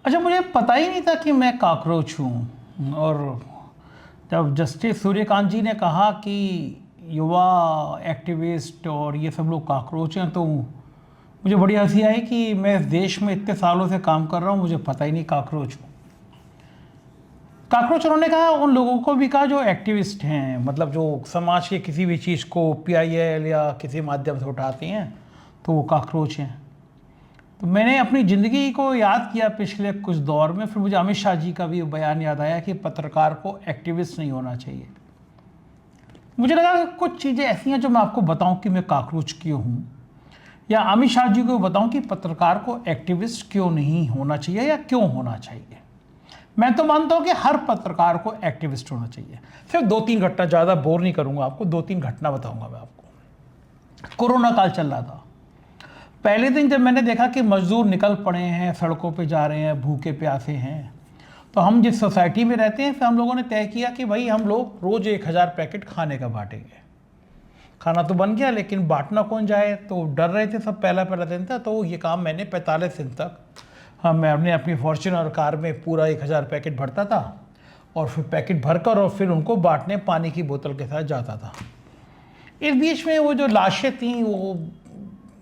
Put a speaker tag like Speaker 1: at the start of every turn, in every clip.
Speaker 1: अच्छा, मुझे पता ही नहीं था कि मैं कॉकरोच हूँ। और जब जस्टिस सूर्यकांत जी ने कहा कि युवा एक्टिविस्ट और ये सब लोग कॉकरोच हैं, तो मुझे बड़ी हंसी आई कि मैं इस देश में इतने सालों से काम कर रहा हूँ, मुझे पता ही नहीं कॉकरोच हूँ। कॉकरोच उन्होंने कहा उन लोगों को भी कहा जो एक्टिविस्ट हैं, मतलब जो समाज के किसी भी चीज़ को पीआईएल या किसी माध्यम से उठाते हैं, तो वो कॉकरोच हैं। तो मैंने अपनी ज़िंदगी को याद किया पिछले कुछ दौर में, फिर मुझे अमित शाह जी का भी बयान याद आया कि पत्रकार को एक्टिविस्ट नहीं होना चाहिए। मुझे लगा कि कुछ चीज़ें ऐसी हैं जो मैं आपको बताऊं कि मैं कॉकरोच क्यों हूं, या अमित शाह जी को बताऊं कि पत्रकार को एक्टिविस्ट क्यों नहीं होना चाहिए या क्यों होना चाहिए। मैं तो मानता हूं कि हर पत्रकार को एक्टिविस्ट होना चाहिए। सिर्फ 2-3 घटना, ज़्यादा बोर नहीं करूंगा आपको, 2-3 घटना बताऊंगा मैं आपको। कोरोना काल चल रहा था। पहले दिन जब मैंने देखा कि मजदूर निकल पड़े हैं, सड़कों पे जा रहे हैं, भूखे प्यासे हैं, तो हम जिस सोसाइटी में रहते हैं, फिर हम लोगों ने तय किया कि भाई हम लोग रोज़ 1000 पैकेट खाने का बांटेंगे। खाना तो बन गया, लेकिन बांटना कौन जाए, तो डर रहे थे सब। पहला दिन था, तो ये काम मैंने 45 दिन तक, हाँ, मैं अपनी फॉर्च्यूनर कार में पूरा 1000 पैकेट भरता था, और फिर पैकेट भरकर और फिर उनको बांटने पानी की बोतल के साथ जाता था। इस बीच में वो जो लाशें थीं वो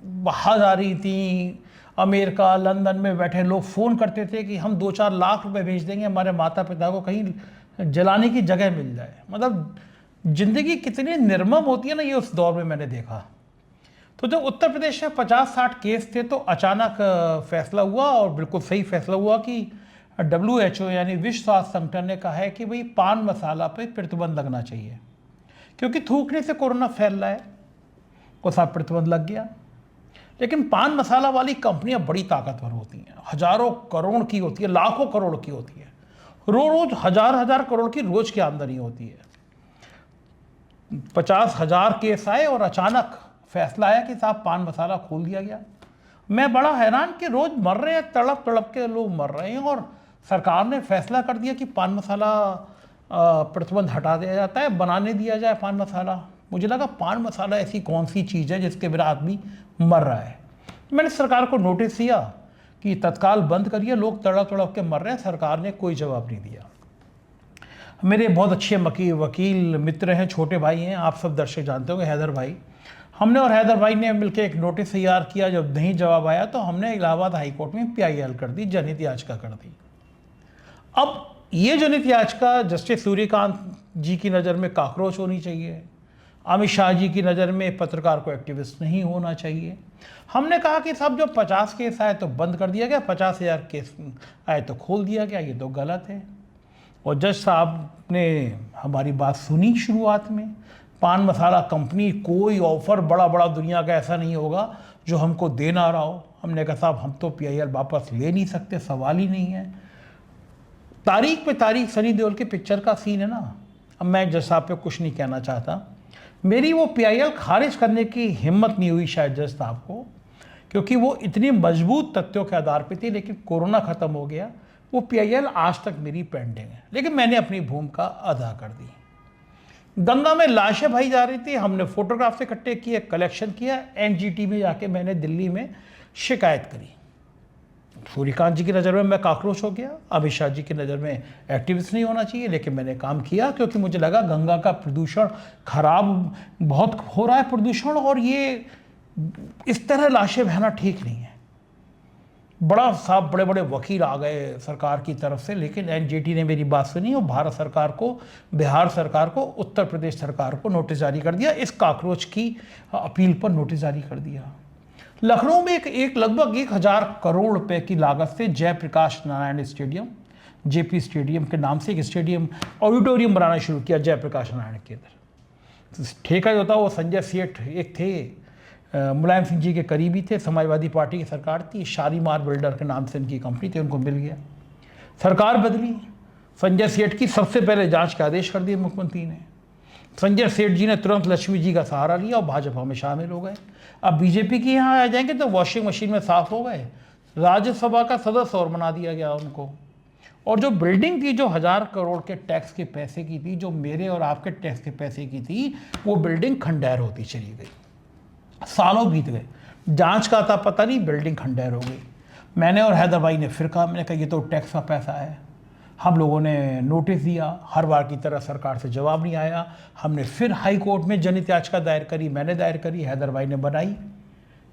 Speaker 1: बाहर आ रही थी। अमेरिका, लंदन में बैठे लोग फ़ोन करते थे कि हम 2-4 लाख रुपए भेज देंगे, हमारे माता पिता को कहीं जलाने की जगह मिल जाए। मतलब ज़िंदगी कितनी निर्मम होती है ना, ये उस दौर में मैंने देखा। तो जब उत्तर प्रदेश में 50-60 केस थे, तो अचानक फैसला हुआ, और बिल्कुल सही फैसला हुआ, कि WHO यानी विश्व स्वास्थ्य संगठन ने कहा है कि भाई पान मसाला पर प्रतिबंध लगना चाहिए, क्योंकि थूकने से कोरोना फैल रहा है। को साथ प्रतिबंध लग गया। लेकिन पान मसाला वाली कंपनियां बड़ी ताकतवर होती हैं, हजारों करोड़ की होती है, लाखों करोड़ की होती है, रोज हजार करोड़ की रोज की आमदनी होती है। 50,000 केस आए और अचानक फैसला आया कि साहब पान मसाला खोल दिया गया। मैं बड़ा हैरान कि रोज मर रहे हैं, तड़प तड़प के लोग मर रहे हैं, और सरकार ने फैसला कर दिया कि पान मसाला प्रतिबंध हटा दिया जाता है, बनाने दिया जाए पान मसाला। मुझे लगा पान मसाला ऐसी कौन सी चीज़ है जिसके बिना आदमी मर रहा है। मैंने सरकार को नोटिस दिया कि तत्काल बंद करिए, लोग तड़प तड़प के मर रहे हैं। सरकार ने कोई जवाब नहीं दिया। मेरे बहुत अच्छे वकील मित्र हैं, छोटे भाई हैं, आप सब दर्शक जानते होंगे, हैदर भाई। हमने और हैदर भाई ने मिलकर एक नोटिस तैयार किया। जब नहीं जवाब आया तो हमने इलाहाबाद हाई कोर्ट में PIL कर दी, जनहित याचिका कर दी। अब ये जनहित याचिका जस्टिस सूर्यकांत जी की नज़र में कॉकरोच होनी चाहिए, अमित शाह जी की नज़र में पत्रकार को एक्टिविस्ट नहीं होना चाहिए। हमने कहा कि साहब जो 50 केस आए तो बंद कर दिया गया, 50,000 केस आए तो खोल दिया गया, ये तो गलत है। और जज साहब ने हमारी बात सुनी शुरुआत में। पान मसाला कंपनी कोई ऑफर बड़ा बड़ा दुनिया का ऐसा नहीं होगा जो हमको दे ना रहा हो। हमने कहा साहब हम तो PIL वापस ले नहीं सकते, सवाल ही नहीं है। तारीख पे तारीख सनी देओल की पिक्चर का सीन है ना। अब मैं जज साहब पे कुछ नहीं कहना चाहता, मेरी वो PIL खारिज करने की हिम्मत नहीं हुई शायद जज साहब को, क्योंकि वो इतनी मजबूत तथ्यों के आधार पर थी। लेकिन कोरोना ख़त्म हो गया, वो PIL आज तक मेरी पेंडिंग है, लेकिन मैंने अपनी भूमिका अदा कर दी। गंगा में लाशें भाई जा रही थी, हमने फोटोग्राफ से इकट्ठे किए, कलेक्शन किया, NGT में जाके मैंने दिल्ली में शिकायत करी। सूर्यकांत जी की नज़र में मैं कॉकरोच हो गया, अमित शाह जी की नज़र में एक्टिविस्ट नहीं होना चाहिए, लेकिन मैंने काम किया क्योंकि मुझे लगा गंगा का प्रदूषण खराब बहुत हो रहा है प्रदूषण, और ये इस तरह लाशें बहना ठीक नहीं है। बड़ा साहब बड़े बड़े वकील आ गए सरकार की तरफ से, लेकिन NGT ने मेरी बात सुनी और भारत सरकार को, बिहार सरकार को, उत्तर प्रदेश सरकार को नोटिस जारी कर दिया। इस कॉकरोच की अपील पर नोटिस जारी कर दिया। लखनऊ में एक लगभग 1000 करोड़ रुपए की लागत से Jayaprakash Narayan stadium, JP stadium के नाम से एक स्टेडियम ऑडिटोरियम बनाना शुरू किया जयप्रकाश नारायण के अंदर। ठेका जो था वो संजय सेठ एक थे, मुलायम सिंह जी के करीबी थे, समाजवादी पार्टी की सरकार थी, शालीमार बिल्डर के नाम से उनकी कंपनी थी, उनको मिल गया। सरकार बदली, संजय सेठ की सबसे पहले जांच के आदेश कर दिए मुख्यमंत्री ने। संजय सेठ जी ने तुरंत लक्ष्मी जी का सहारा लिया और भाजपा में शामिल हो गए। अब BJP के यहाँ आ जाएंगे तो वॉशिंग मशीन में साफ हो गए, राज्यसभा का सदस्य और बना दिया गया उनको। और जो बिल्डिंग थी जो 1000 करोड़ के टैक्स के पैसे की थी, जो मेरे और आपके टैक्स के पैसे की थी, वो बिल्डिंग खंडहर होती चली गई। सालों बीत गए, जांच का था पता नहीं, बिल्डिंग खंडहर हो गई। मैंने और हैदर भाई ने फिर कहा, मैंने कहा ये तो टैक्स का पैसा है। हम लोगों ने नोटिस दिया, हर बार की तरह सरकार से जवाब नहीं आया। हमने फिर हाई कोर्ट में जनहित याचिका दायर करी, मैंने दायर करी, हैदर भाई ने बनाई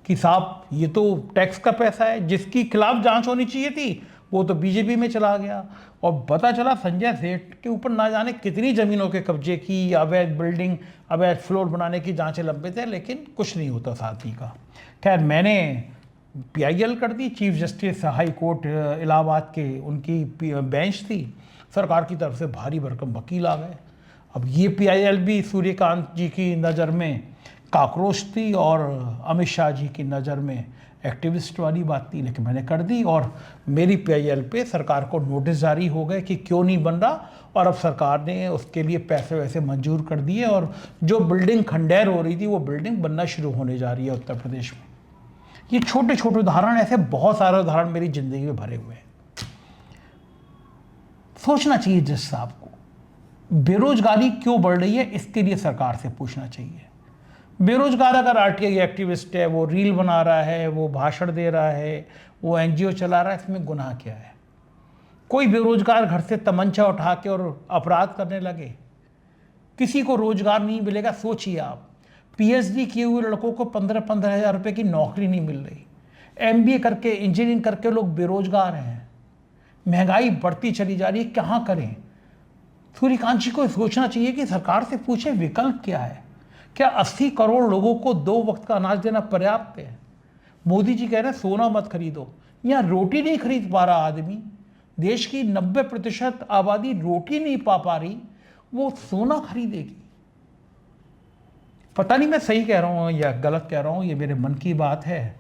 Speaker 1: कि साहब ये तो टैक्स का पैसा है, जिसकी खिलाफ जांच होनी चाहिए थी वो तो बीजेपी में चला गया। और पता चला संजय सेठ के ऊपर ना जाने कितनी ज़मीनों के कब्जे की, अवैध बिल्डिंग, अवैध फ्लोर बनाने की जांचें लंबित है, लेकिन कुछ नहीं होता उस आदमी का। खैर मैंने PIL कर दी, chief justice high court Allahabad के उनकी बेंच थी, सरकार की तरफ से भारी भरकम वकील आ गए। अब ये PIL भी सूर्यकांत जी की नज़र में काकरोच थी और अमित शाह जी की नज़र में एक्टिविस्ट वाली बात थी, लेकिन मैंने कर दी। और मेरी PIL पे सरकार को नोटिस जारी हो गए कि क्यों नहीं बन रहा, और अब सरकार ने उसके लिए पैसे वैसे मंजूर कर दिए और जो बिल्डिंग खंडेर हो रही थी वो बिल्डिंग बनना शुरू होने जा रही है उत्तर प्रदेश में। ये छोटे छोटे उदाहरण, ऐसे बहुत सारे उदाहरण मेरी ज़िंदगी में भरे हुए हैं। सोचना चाहिए जज साहब को, बेरोजगारी क्यों बढ़ रही है इसके लिए सरकार से पूछना चाहिए। बेरोजगार अगर RTI एक्टिविस्ट है, वो रील बना रहा है, वो भाषण दे रहा है, वो NGO चला रहा है, इसमें गुनाह क्या है? कोई बेरोजगार घर से तमंचा उठा के और अपराध करने लगे, किसी को रोजगार नहीं मिलेगा। सोचिए आप, PhD किए हुए लड़कों को 15-15 हज़ार रुपये की नौकरी नहीं मिल रही, MBA करके, इंजीनियरिंग करके लोग बेरोजगार हैं, महंगाई बढ़ती चली जा रही है, कहाँ करें? सूर्यकांत जी को सोचना चाहिए कि सरकार से पूछे विकल्प क्या है। क्या 80 करोड़ लोगों को 2 वक्त का अनाज देना पर्याप्त है? मोदी जी कह रहे हैं सोना मत खरीदो, यहाँ रोटी नहीं खरीद पा रहा आदमी, देश की 90% आबादी रोटी नहीं पा रही, वो सोना खरीदेगी। पता नहीं मैं सही कह रहा हूँ या गलत कह रहा हूँ, ये मेरे मन की बात है,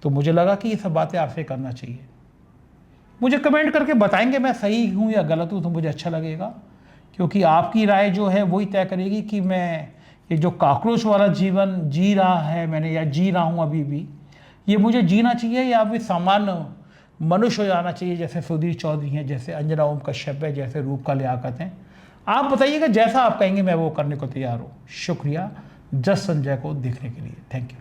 Speaker 1: तो मुझे लगा कि ये सब बातें आपसे करना चाहिए। मुझे कमेंट करके बताएंगे मैं सही हूँ या गलत हूँ, तो मुझे अच्छा लगेगा, क्योंकि आपकी राय जो है वही तय करेगी कि मैं ये जो काकरोच वाला जीवन जी रहा है मैंने, या जी रहा हूँ अभी भी, ये मुझे जीना चाहिए या भी सामान्य मनुष्य हो जाना चाहिए, जैसे सुधीर चौधरी हैं, जैसे अंजना ओम कश्यप है, जैसे रूपका लियाकत हैं। आप बताइएगा, जैसा आप कहेंगे मैं वो करने को तैयार हूँ। शुक्रिया जज संजय को देखने के लिए, थैंक यू।